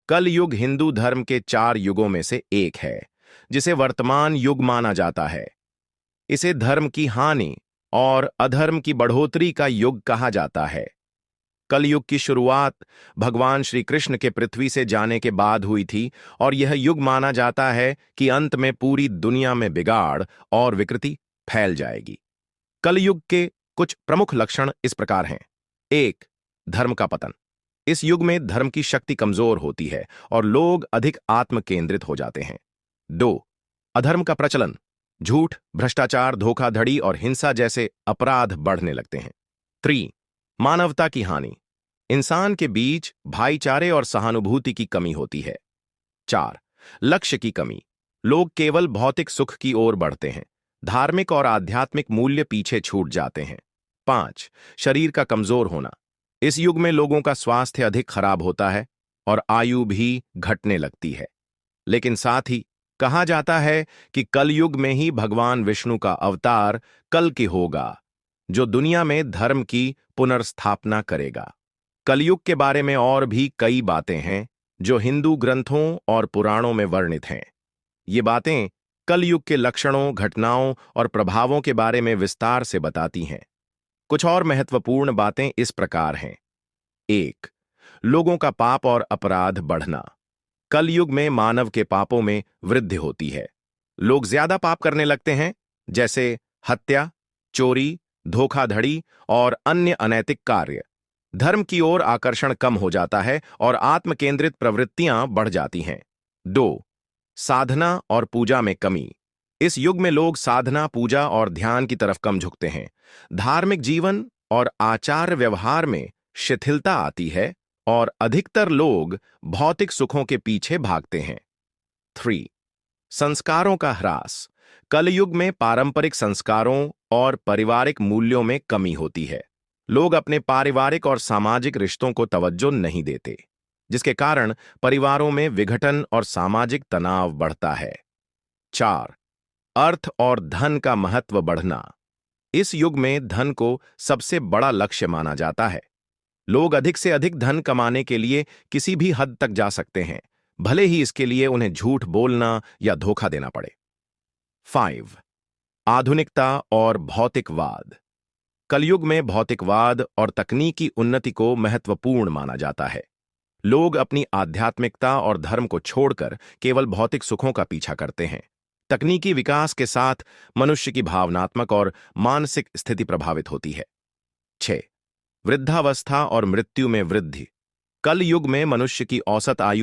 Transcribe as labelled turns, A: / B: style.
A: कल युग हिंदू धर्म के 4 युगों में से एक है, जिसे वर्तमान युग माना जाता है। इसे धर्म की हानि और अधर्म की बढ़ोतरी का युग कहा जाता है। कलयुग की शुरुआत भगवान श्री कृष्ण के पृथ्वी से जाने के बाद हुई थी और यह युग माना जाता है कि अंत में पूरी दुनिया में बिगाड़ और विकृति फैल जाएगी। कलयुग के कुछ प्रमुख लक्षण इस प्रकार हैं। 1. धर्म का पतन। इस युग में धर्म की शक्ति कमजोर होती है और लोग अधिक आत्म केंद्रित हो जाते हैं। 2. अधर्म का प्रचलन। झूठ, भ्रष्टाचार, धोखाधड़ी और हिंसा जैसे अपराध बढ़ने लगते हैं। 3. मानवता की हानि। इंसान के बीच भाईचारे और सहानुभूति की कमी होती है। 4. लक्ष्य की कमी। लोग केवल भौतिक सुख की ओर बढ़ते हैं, धार्मिक और आध्यात्मिक मूल्य पीछे छूट जाते हैं। 5. शरीर का कमजोर होना। इस युग में लोगों का स्वास्थ्य अधिक खराब होता है और आयु भी घटने लगती है। लेकिन साथ ही कहा जाता है कि कलयुग में ही भगवान विष्णु का अवतार कल की होगा, जो दुनिया में धर्म की पुनर्स्थापना करेगा। कलयुग के बारे में और भी कई बातें हैं जो हिंदू ग्रंथों और पुराणों में वर्णित हैं। ये बातें कलयुग के लक्षणों, घटनाओं और प्रभावों के बारे में विस्तार से बताती हैं। कुछ और महत्वपूर्ण बातें इस प्रकार हैं। 1. लोगों का पाप और अपराध बढ़ना। कलयुग में मानव के पापों में वृद्धि होती है। लोग ज्यादा पाप करने लगते हैं, जैसे हत्या, चोरी, धोखाधड़ी और अन्य अनैतिक कार्य। धर्म की ओर आकर्षण कम हो जाता है और आत्म केंद्रित प्रवृत्तियां बढ़ जाती हैं। 2. साधना और पूजा में कमी। इस युग में लोग साधना, पूजा और ध्यान की तरफ कम झुकते हैं। धार्मिक जीवन और आचार व्यवहार में शिथिलता आती है और अधिकतर लोग भौतिक सुखों के पीछे भागते हैं। 3. संस्कारों का ह्रास। कलयुग में पारंपरिक संस्कारों और पारिवारिक मूल्यों में कमी होती है। लोग अपने पारिवारिक और सामाजिक रिश्तों को तवज्जो नहीं देते, जिसके कारण परिवारों में विघटन और सामाजिक तनाव बढ़ता है। 4. अर्थ और धन का महत्व बढ़ना। इस युग में धन को सबसे बड़ा लक्ष्य माना जाता है। लोग अधिक से अधिक धन कमाने के लिए किसी भी हद तक जा सकते हैं, भले ही इसके लिए उन्हें झूठ बोलना या धोखा देना पड़े। 5. आधुनिकता और भौतिकवाद। कलयुग में भौतिकवाद और तकनीकी उन्नति को महत्वपूर्ण माना जाता है। लोग अपनी आध्यात्मिकता और धर्म को छोड़कर केवल भौतिक सुखों का पीछा करते हैं। तकनीकी विकास के साथ मनुष्य की भावनात्मक और मानसिक स्थिति प्रभावित होती है। 6. वृद्धावस्था और मृत्यु में वृद्धि। कल युग में मनुष्य की औसत आयु